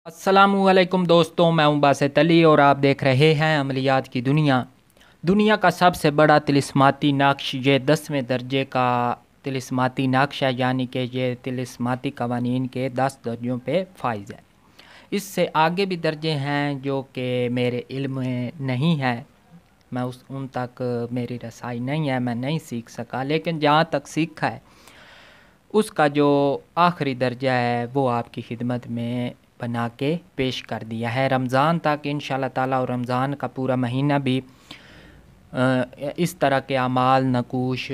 अस्सलामुअलैकुम दोस्तों, मैं हूं बासित अली और आप देख रहे हैं अमलियात की दुनिया। दुनिया का सबसे बड़ा तिलिस्माती नक्श ये 10वें दर्जे का तिलिस्माती नक्श है, यानी कि ये तिलिस्माती कवानीन के 10 दर्जों पे फाइज है। इससे आगे भी दर्जे हैं जो कि मेरे इल्म में नहीं है, मैं उन तक मेरी रसाई नहीं है, मैं नहीं सीख सका। लेकिन जहाँ तक सीखा है उसका जो आखिरी दर्जा है वो आपकी खिदमत में बना के पेश कर दिया है। रमज़ान तक इंशाल्लाह ताला, और रमज़ान का पूरा महीना भी इस तरह के अमाल, नकूश,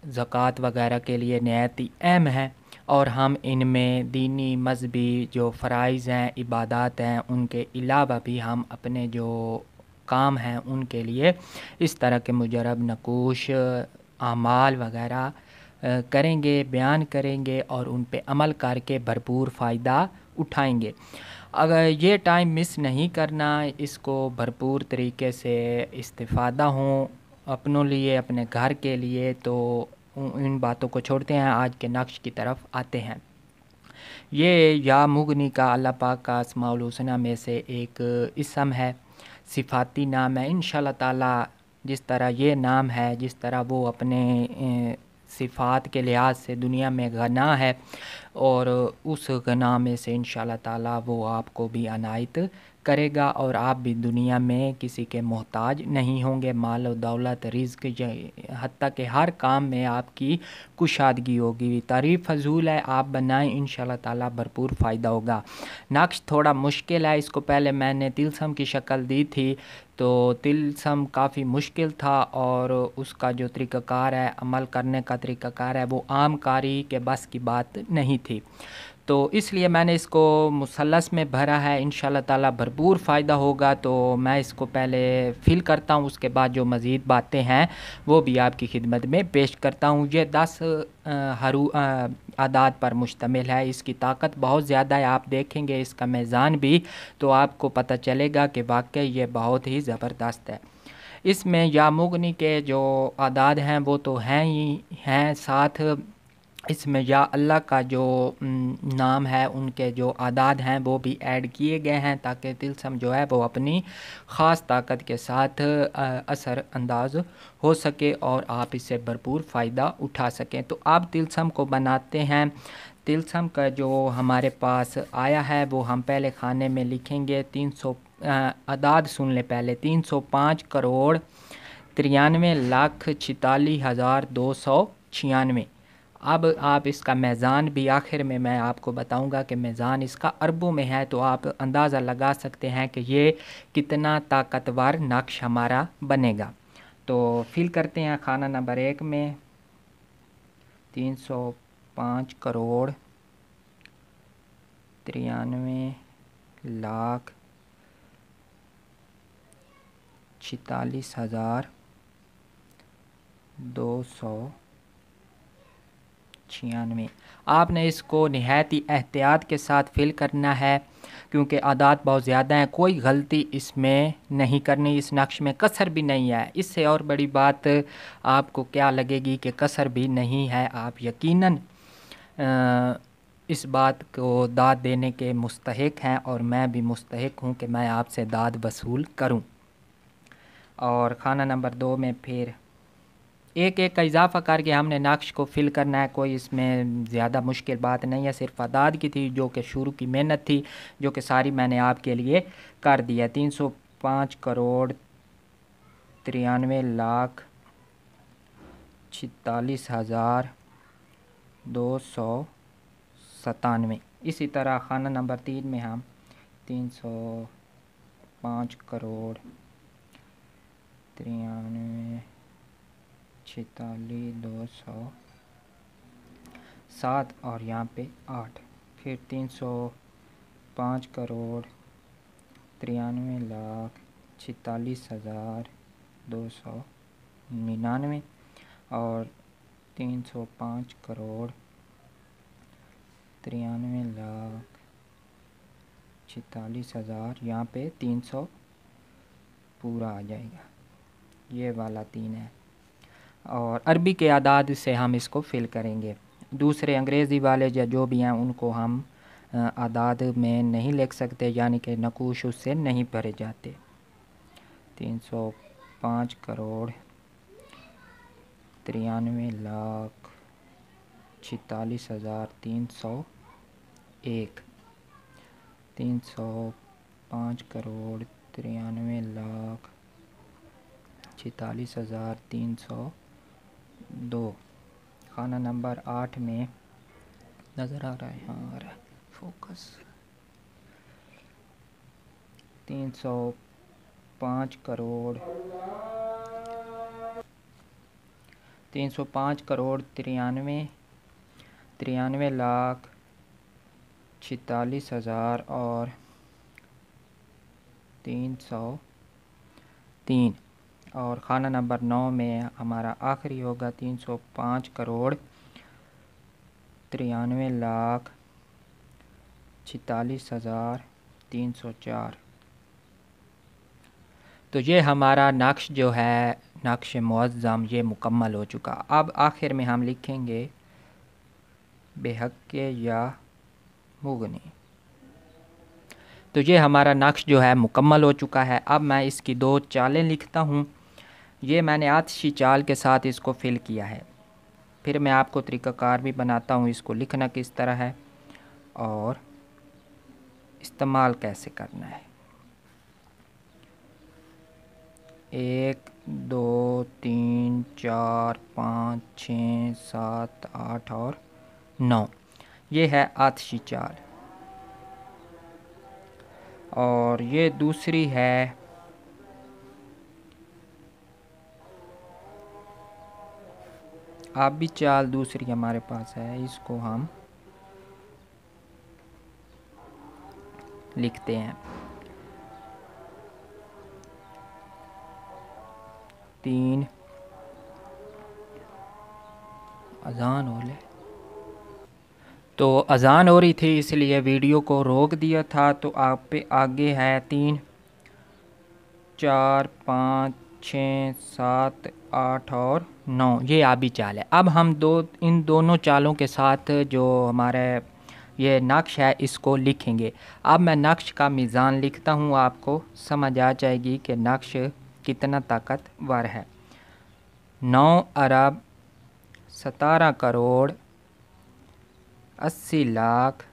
ज़कात वगैरह के लिए नहायत ही अहम है। और हम इनमें दीनी मज़हबी जो फ़राइज़ हैं, इबादत हैं, उनके अलावा भी हम अपने जो काम हैं उनके लिए इस तरह के मुजरब नकूश, अमाल वगैरह करेंगे, बयान करेंगे और उन पे अमल करके भरपूर फ़ायदा उठाएंगे। अगर ये टाइम मिस नहीं करना, इसको भरपूर तरीके से इस्तेफ़ादा हों अपनों लिए, अपने घर के लिए, तो इन बातों को छोड़ते हैं, आज के नक्श की तरफ आते हैं। ये या मुगनी का अल्लाह पाक का अस्माउल हुस्ना में से एक इसम है, सिफ़ाती नाम है। इंशाल्लाह ताला जिस तरह ये नाम है, जिस तरह वो अपने सिफ़ात के लिहाज से दुनिया में गना है, और उस गना में से इंशाल्लाह ताला वो आपको भी अनायत करेगा और आप भी दुनिया में किसी के मोहताज नहीं होंगे। माल और दौलत, रिज़्क, हत्ता के हर काम में आपकी कुशादगी होगी। तारीफ़ फ़ज़ूल है, आप बनाएं, इंशाल्लाह ताला भरपूर फ़ायदा होगा। नक्श थोड़ा मुश्किल है, इसको पहले मैंने तिलस्म की शक्ल दी थी तो तिलस्म काफ़ी मुश्किल था, और उसका जो तरीक़ाकार है, अमल करने का तरीक़ाकार है, वो आम कारी के बस की बात नहीं थी। तो इसलिए मैंने इसको मुसल्लस में भरा है। इंशाल्लाह ताला भरपूर फ़ायदा होगा। तो मैं इसको पहले फ़िल करता हूँ, उसके बाद जो मज़ीद बातें हैं वो भी आपकी खिदमत में पेश करता हूँ। ये 10 आदाद पर मुश्तमिल है। इसकी ताकत बहुत ज़्यादा है, आप देखेंगे इसका मीज़ान भी तो आपको पता चलेगा कि वाकई ये बहुत ही ज़बरदस्त है। इसमें या मुगनी के जो आदाद हैं वो तो हैं ही हैं, साथ इसमें या अल्लाह का जो नाम है, उनके जो आदाद हैं वो भी ऐड किए गए हैं, ताकि तिलस्म जो है वो अपनी ख़ास ताकत के साथ असर अंदाज हो सके और आप इससे भरपूर फ़ायदा उठा सकें। तो आप तिलस्म को बनाते हैं। तिलस्म का जो हमारे पास आया है वो हम पहले खाने में लिखेंगे। 300 आदाद सुन ले पहले। 305 करोड़ 93,46,296। अब आप इसका मीज़ान भी आखिर में मैं आपको बताऊंगा कि मीज़ान इसका अरबों में है, तो आप अंदाज़ा लगा सकते हैं कि ये कितना ताकतवर नक्श हमारा बनेगा। तो फिल करते हैं खाना नंबर 1 में। 305 करोड़ 93,46,296। आपने इसको नहायत ही एहतियात के साथ फिल करना है, क्योंकि आदात बहुत ज़्यादा हैं। कोई गलती इसमें नहीं करनी, इस नक्श में कसर भी नहीं है। इससे और बड़ी बात आपको क्या लगेगी कि कसर भी नहीं है, आप यकीनन इस बात को दाद देने के मुस्तहिक हैं, और मैं भी मुस्तहिक हूँ कि मैं आपसे दाद वसूल करूँ। और खाना नंबर 2 में फिर एक एक का इजाफ़ा करके हमने नक्श को फिल करना है। कोई इसमें ज़्यादा मुश्किल बात नहीं है, सिर्फ आदाद की थी जो कि शुरू की मेहनत थी, जो कि सारी मैंने आपके लिए कर दिया। 305 करोड़ 93,46,297। इसी तरह खाना नंबर 3 में हम 305 करोड़ 93,46,207 और यहाँ पे 8। फिर 305 करोड़ 93,46,299 और 305 करोड़ 93,46,000, यहाँ पे 300 पूरा आ जाएगा। ये वाला 3 है, और अरबी के आदाद से हम इसको फिल करेंगे। दूसरे अंग्रेज़ी वाले या जो भी हैं उनको हम आदाद में नहीं लिख सकते, यानी कि नकूश उससे नहीं भरे जाते। 305 करोड़ 93,46,301। 305 करोड़ 93,46,302। खाना नंबर 8 में नज़र आ रहा है, हाँ आ रहा है, फोकस। 305 करोड़ 93 लाख 46,000 और 303। और खाना नंबर 9 में हमारा आखिरी होगा 305 करोड़ 93,46,304। तो ये हमारा नक्श जो है, नक्श मुअज़्ज़म, ये मुकम्मल हो चुका। अब आखिर में हम लिखेंगे बेहक़ या मुग़नी। तो ये हमारा नक्श जो है मुकम्मल हो चुका है। अब मैं इसकी 2 चालें लिखता हूँ। ये मैंने आतिशी चाल के साथ इसको फिल किया है। फिर मैं आपको तरीक़ाकार भी बनाता हूँ इसको लिखना किस तरह है और इस्तेमाल कैसे करना है। 1 2 3 4 5 6 7 8 और 9, ये है आतिशी चाल। और ये दूसरी है आबी चाल, दूसरी हमारे पास है, इसको हम लिखते हैं 3। अज़ान हो ले, तो अज़ान हो रही थी इसलिए वीडियो को रोक दिया था। तो आप पे आगे है 3 4 5 6 7 8 और 9, ये आबी चाल है। अब हम इन दोनों चालों के साथ जो हमारे ये नक्श है इसको लिखेंगे। अब मैं नक्श का मीज़ान लिखता हूँ, आपको समझ आ जाएगी कि नक्श कितना ताकतवर है। 9 अरब 17 करोड़ 80 लाख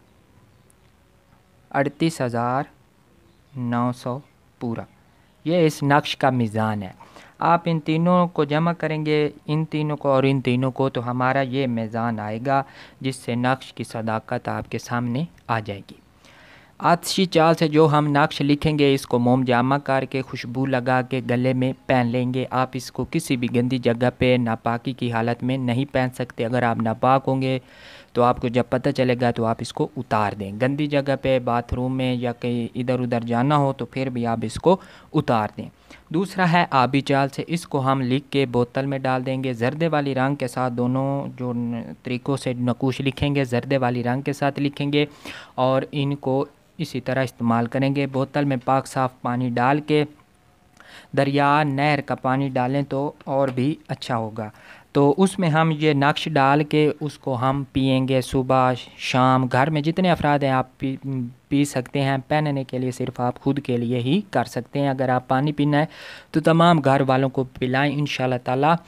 38,900 पूरा, ये इस नक्श का मीज़ान है। आप इन तीनों को जमा करेंगे, इन तीनों को और इन तीनों को, तो हमारा ये मीज़ान आएगा जिससे नक्श की सदाकत आपके सामने आ जाएगी। आतिशी चाल से जो हम नक्श लिखेंगे इसको मोम जामा करके खुशबू लगा के गले में पहन लेंगे। आप इसको किसी भी गंदी जगह पे नापाकी की हालत में नहीं पहन सकते। अगर आप नापाक होंगे तो आपको जब पता चलेगा तो आप इसको उतार दें। गंदी जगह पे, बाथरूम में या कहीं इधर उधर जाना हो तो फिर भी आप इसको उतार दें। दूसरा है आबी चाल से, इसको हम लिख के बोतल में डाल देंगे। जर्दे वाली रंग के साथ दोनों जो तरीक़ों से नकूश लिखेंगे, जर्दे वाली रंग के साथ लिखेंगे और इनको इसी तरह इस्तेमाल करेंगे। बोतल में पाक साफ़ पानी डाल के, दरिया नहर का पानी डालें तो और भी अच्छा होगा। तो उसमें हम ये नक्श डाल के उसको हम पिएंगे सुबह शाम। घर में जितने अफराद हैं आप पी सकते हैं। पहनने के लिए सिर्फ आप खुद के लिए ही कर सकते हैं। अगर आप पानी पीना है तो तमाम घर वालों को पिलाएं। इंशाल्लाह ताला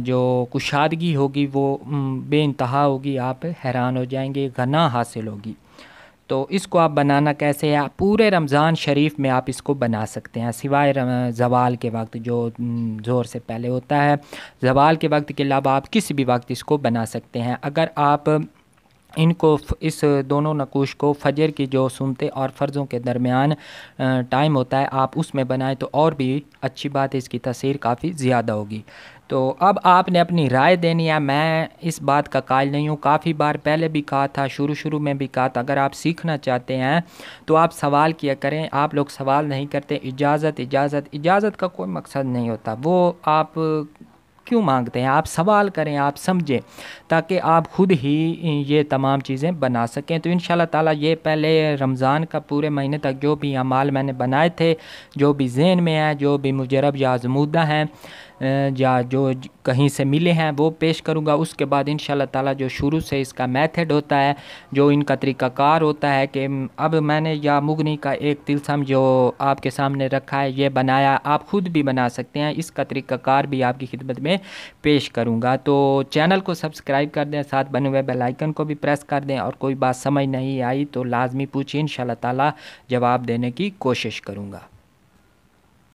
जो कुशादगी होगी वो बेइंतहा होगी, आप हैरान हो जाएंगे, गना हासिल होगी। तो इसको आप बनाना कैसे है, पूरे रमज़ान शरीफ में आप इसको बना सकते हैं, सिवाय ज़वाल के वक्त जो ज़ोर से पहले होता है। ज़वाल के वक्त के अलावा आप किसी भी वक्त इसको बना सकते हैं। अगर आप इनको इस दोनों नकूश को फजर की जो सुनते और फ़र्ज़ों के दरमियान टाइम होता है आप उसमें बनाएं तो और भी अच्छी बात है, इसकी तासीर काफ़ी ज़्यादा होगी। तो अब आपने अपनी राय देनी है। मैं इस बात का कायल नहीं हूँ, काफ़ी बार पहले भी कहा था, शुरू में भी कहा था, अगर आप सीखना चाहते हैं तो आप सवाल किया करें। आप लोग सवाल नहीं करते, इजाज़त का कोई मकसद नहीं होता। वो आप क्यों मांगते हैं? आप सवाल करें, आप समझें, ताकि आप ख़ुद ही ये तमाम चीज़ें बना सकें। तो इंशाल्लाह ताला ये पहले रमज़ान का पूरे महीने तक जो भी अमाल मैंने बनाए थे, जो भी ज़हन में है, जो भी मुजरब या आज़मूदा हैं, या जो कहीं से मिले हैं वो पेश करूँगा। उसके बाद इंशाल्लाह ताला जो शुरू से इसका मेथड होता है, जो इनका तरीक़ाकार होता है कि अब मैंने या मुगनी का एक तिलस्म जो आपके सामने रखा है ये बनाया, आप ख़ुद भी बना सकते हैं, इसका तरीक़ाकार भी आपकी खिदमत में पेश करूँगा। तो चैनल को सब्सक्राइब कर दें, साथ बने हुए बेल आइकन को भी प्रेस कर दें, और कोई बात समझ नहीं आई तो लाजमी पूछिए, इंशाल्लाह ताला जवाब देने की कोशिश करूँगा।